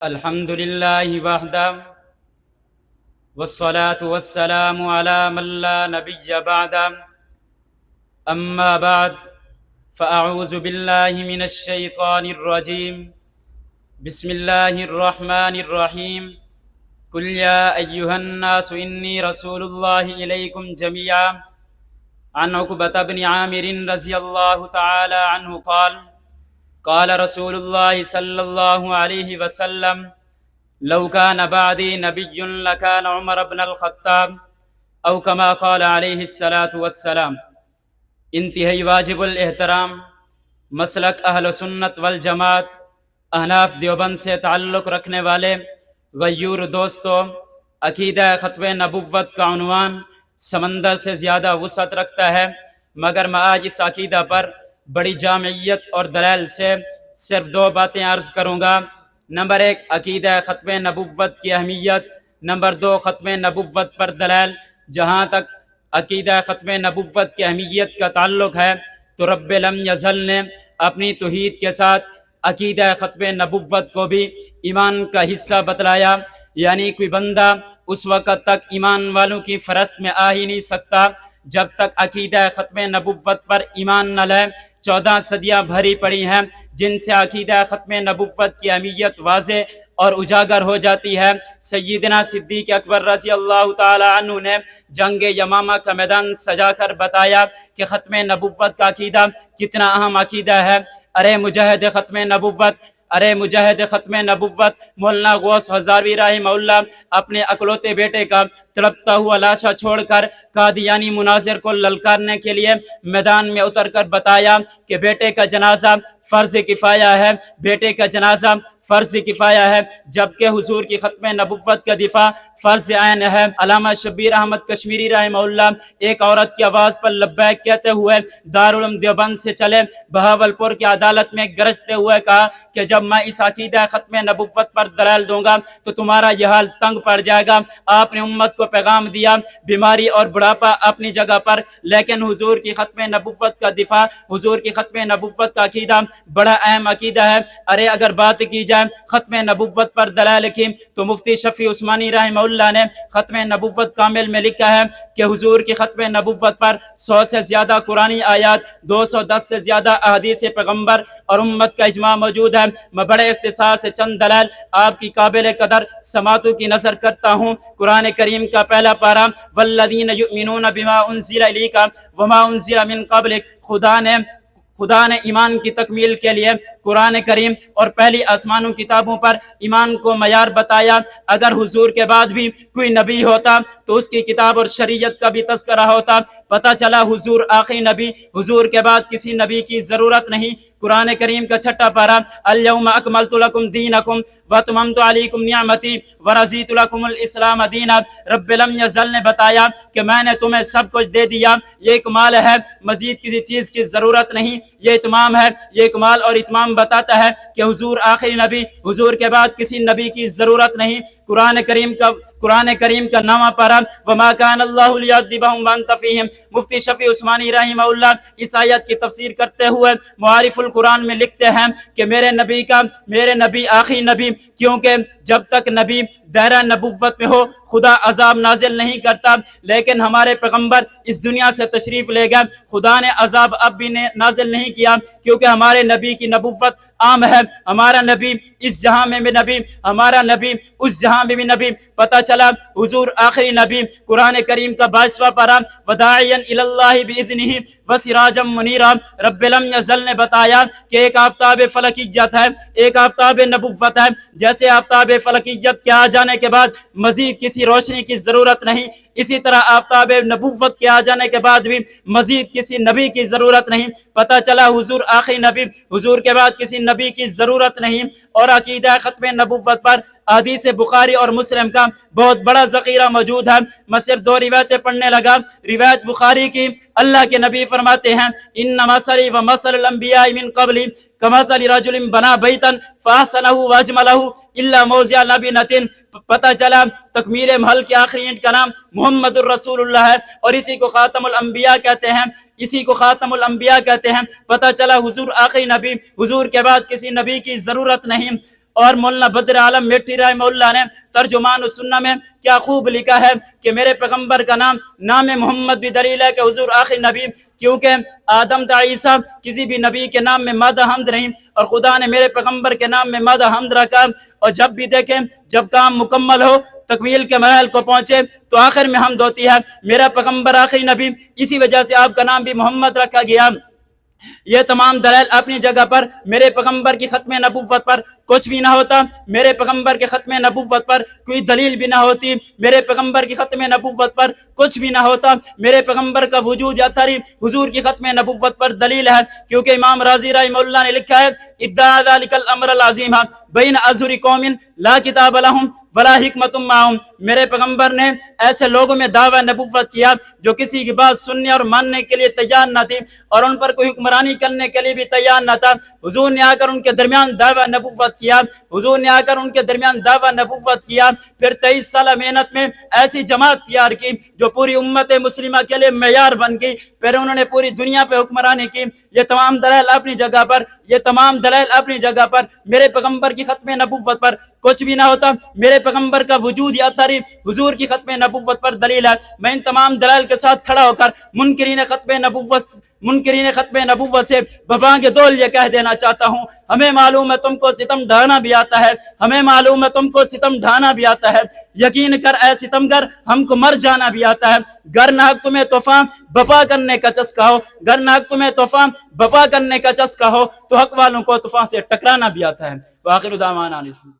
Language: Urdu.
الحمد لله وحده والصلاة والسلام على من لا نبي بعده أما بعد فأعوذ بالله من الشيطان الرجيم بسم الله الرحمن الرحيم قل يا أيها الناس إني رسول الله إليكم جميعا عن عقبة بن عامر رضي الله تعالى عنه قال رسول الله صلى الله عليه وسلم لو كان بعدي نبي لكان عمر بن الخطاب او كما قال علیہ الصلاۃ والسلام۔ انتہائی واجب الاحترام مسلک اہل سنت والجماعت احناف دیوبند سے تعلق رکھنے والے غیور دوستوں، عقیدہ ختم نبوت کا عنوان سمندر سے زیادہ وسعت رکھتا ہے، مگر میں آج اس عقیدہ پر بڑی جامعیت اور دلائل سے صرف دو باتیں عرض کروں گا۔ نمبر 1 عقیدہ ختم نبوت کی اہمیت، نمبر 2 ختم نبوت پر دلائل۔ جہاں تک عقیدہ ختم نبوت کی اہمیت کا تعلق ہے تو رب لم یزل نے اپنی توحید کے ساتھ عقیدہ ختم نبوت کو بھی ایمان کا حصہ بتلایا، یعنی کوئی بندہ اس وقت تک ایمان والوں کی فہرست میں آ ہی نہیں سکتا جب تک عقیدہ ختم نبوت پر ایمان نہ لائے۔ 14 صدیاں بھری پڑی ہیں جن سے عقیدہ ختم نبوت کی اہمیت واضح اور اجاگر ہو جاتی ہے۔ سیدنا صدیق اکبر رضی اللہ تعالی عنہ نے جنگ یمامہ کا میدان سجا کر بتایا کہ ختم نبوت کا عقیدہ کتنا اہم عقیدہ ہے۔ ارے مجاہد ختم نبوت، ارے مجاہد ختم نبوت، مولانا غوث ہزاروی رحمہ اللہ اپنے اکلوتے بیٹے کا تڑپتا ہوا لاشا چھوڑ کر قادیانی مناظر کو للکارنے کے لیے میدان میں اتر کر بتایا کہ بیٹے کا جنازہ فرض کفایہ ہے، بیٹے کا جنازہ فرض کفایہ ہے، جبکہ حضور کی ختم نبوت کا دفاع فرض عین ہے۔ علامہ شبیر احمد کشمیری رحمہ اللہ ایک عورت کی آواز پر لبیک کہتے ہوئے دارالعلوم دیوبند سے چلے، بہاولپور کی عدالت میں گرجتے ہوئے کہا کہ جب میں اس عقیدہ ختم نبوت پر دلائل دوں گا تو تمہارا یہ حال تنگ پڑ جائے گا۔ آپ نے امت کو پیغام دیا، بیماری اور بڑھاپا اپنی جگہ پر، لیکن حضور کی ختم نبوت کا دفاع، حضور کی ختم نبوت کا عقیدہ بڑا اہم عقیدہ ہے۔ ارے اگر بات کی جائے ختم نبوت پر دلائل کی تو مفتی شفیع عثمانی رحمہ اللہ نے ختم نبوت کامل میں لکھا ہے کہ حضور کی ختم نبوت پر 100 سے زیادہ قرآنی آیات، 210 سے زیادہ احادیث پیغمبر اور امت کا اجماع موجود ہے۔ میں بڑے اختصار سے چند دلائل آپ کی قابل قدر سماعتوں کی نظر کرتا ہوں۔ قرآن کریم کا پہلا پارہ والذین یؤمنون بما انزل الیک وما انزل من قبلک، خدا نے ایمان کی تکمیل کے لیے قرآن کریم اور پہلی آسمانوں کتابوں پر ایمان کو معیار بتایا۔ اگر حضور کے بعد بھی کوئی نبی ہوتا تو اس کی کتاب اور شریعت کا بھی تذکرہ ہوتا۔ پتہ چلا حضور آخری نبی، حضور کے بعد کسی نبی کی ضرورت نہیں۔ قرآن کریم کا چھٹا پارہ الیوم اکملت لکم دینکم واتممت علیکم نعمتی ورضیت لکم الاسلام دینا۔ رب لم یزل نے بتایا کہ میں نے تمہیں سب کچھ دے دیا، یہ کمال ہے، مزید کسی چیز کی ضرورت نہیں، یہ اتمام ہے۔ یہ کمال اور اتمام بتاتا ہے کہ حضور آخری نبی، حضور کے بعد کسی نبی کی ضرورت نہیں۔ قرآن کریم کا نواں پارہ وما کان اللہ لیعذبہم وانت فیہم، مفتی شفیع عثمانی رحمہ اللہ اس آیت کی تفسیر کرتے ہوئے معارف القرآن میں لکھتے ہیں کہ میرے نبی آخری نبی، کیونکہ جب تک نبی دائرہ نبوت میں ہو خدا عذاب نازل نہیں کرتا، لیکن ہمارے پیغمبر اس دنیا سے تشریف لے گئے، خدا نے عذاب اب بھی نازل نہیں کیا، کیونکہ ہمارے نبی کی نبوت عام ہے۔ ہمارا نبی اس جہاں میں بھی نبی، ہمارا نبی اس جہاں میں بھی نبی۔ پتہ چلا حضور آخری نبی۔ قرآن کریم کا 22واں پارہ وداعیا الی اللہ باذنہ وسراجا منیرا، رب لم یزل نے بتایا کہ ایک آفتاب فلکیت ہے، ایک آفتاب نبوت ہے۔ جیسے آفتاب فلکیت کے آ جانے کے بعد مزید کسی روشنی کی ضرورت نہیں، اسی طرح آفتاب نبوت کے آ جانے کے بعد بھی مزید کسی نبی کی ضرورت نہیں۔ پتہ چلا حضور آخری نبی، حضور کے بعد کسی نبی کی ضرورت نہیں۔ اور عقیدہ ختم نبوت پر حدیث بخاری اور مسلم کا بہت بڑا ذخیرہ موجود ہے۔ میں صرف 2 روایتیں پڑھنے لگا۔ روایت بخاری کی، اللہ کے نبی فرماتے ہیں ان مثلی و مثل الانبیاء من قبلی کمثل رجل بنا بیتا فاحسنہ واجملہ الا موضع لبنۃ۔ پتہ چلا تکمیل محل کے آخری اینٹ کا نام محمد الرسول اللہ ہے اور اسی کو خاتم الانبیاء کہتے ہیں، اسی کو خاتم الانبیاء کہتے ہیں۔ پتہ چلا حضور آخری نبی، حضور کے بعد کسی نبی کی ضرورت نہیں۔ اور مولانا بدر عالم میٹھی رحمہ اللہ نے ترجمان السنہ میں کیا خوب لکھا ہے کہ میرے پیغمبر کا نام محمد بھی دلیل ہے کہ حضور آخری نبی، کیونکہ آدم تا عیسیٰ کسی بھی نبی کے نام میں مادہ حمد نہیں، اور خدا نے میرے پیغمبر کے نام میں مادہ حمد رکھا۔ اور جب بھی دیکھیں جب کام مکمل ہو، تکمیل کے مراحل کو پہنچے، تو آخر میں حمد ہوتی ہے۔ میرا پیغمبر آخری نبی، اسی وجہ سے آپ کا نام بھی محمد رکھا گیا۔ یہ تمام دلائل اپنی جگہ پر، میرے پیغمبر کی ختم نبوت پر کچھ بھی نہ ہوتا، میرے پیغمبر کے ختم نبوت پر کوئی دلیل بھی نہ ہوتی، میرے پیغمبر کی ختم نبوت پر کچھ بھی نہ ہوتا، میرے پیغمبر کا وجود یا تاریخ حضور کی ختم نبوت پر دلیل ہے، کیونکہ امام رازی رحمہ اللہ نے لکھا ہے ادعا ذلک الامر العظیم بین اظہر قوم لا کتاب لہم ولا حکمت معہم۔ میرے پیغمبر نے ایسے لوگوں میں دعویٰ نبوت کیا جو کسی کی بات سننے اور ماننے کے لیے تیار نہ تھی، اور ان پر کوئی حکمرانی کرنے کے لیے بھی تیار نہ تھا۔ حضور نے آ کر ان کے درمیان دعویٰ نبوت کیا، حضور نے آ کر ان کے درمیان دعویٰ نبوت کیا، پھر 23 سالہ محنت میں ایسی جماعت تیار کی جو پوری امت مسلمہ کے لیے معیار بن گئی، پھر انہوں نے پوری دنیا پہ حکمرانی کی۔ یہ تمام دلائل اپنی جگہ پر، یہ تمام دلائل اپنی جگہ پر، میرے پیغمبر کی ختم نبوت پر کچھ بھی نہ ہوتا، میرے پیغمبر کا وجود یا تعریف حضور کی ختم نبوت پر دلیل ہے۔ میں ان تمام دلائل کے ساتھ کھڑا ہو کر منکرین ختم نبوت سے ببانگ دول یہ کہہ دینا چاہتا ہوں، ہمیں معلوم ہے تم کو ستم ڈھانا بھی آتا ہے، ہمیں معلوم ہے تم کو ستم ڈھانا بھی آتا ہے، یقین کر اے ستمگر ہم کو مر جانا بھی آتا ہے۔ گر نہ تمہیں طوفان بپا کرنے کا چسکا ہو، گر نہ تمہیں طوفان بپا کرنے کا چسکا ہو، تو حق والوں کو طوفان سے ٹکرانا بھی آتا ہے۔ وآخر دعوانا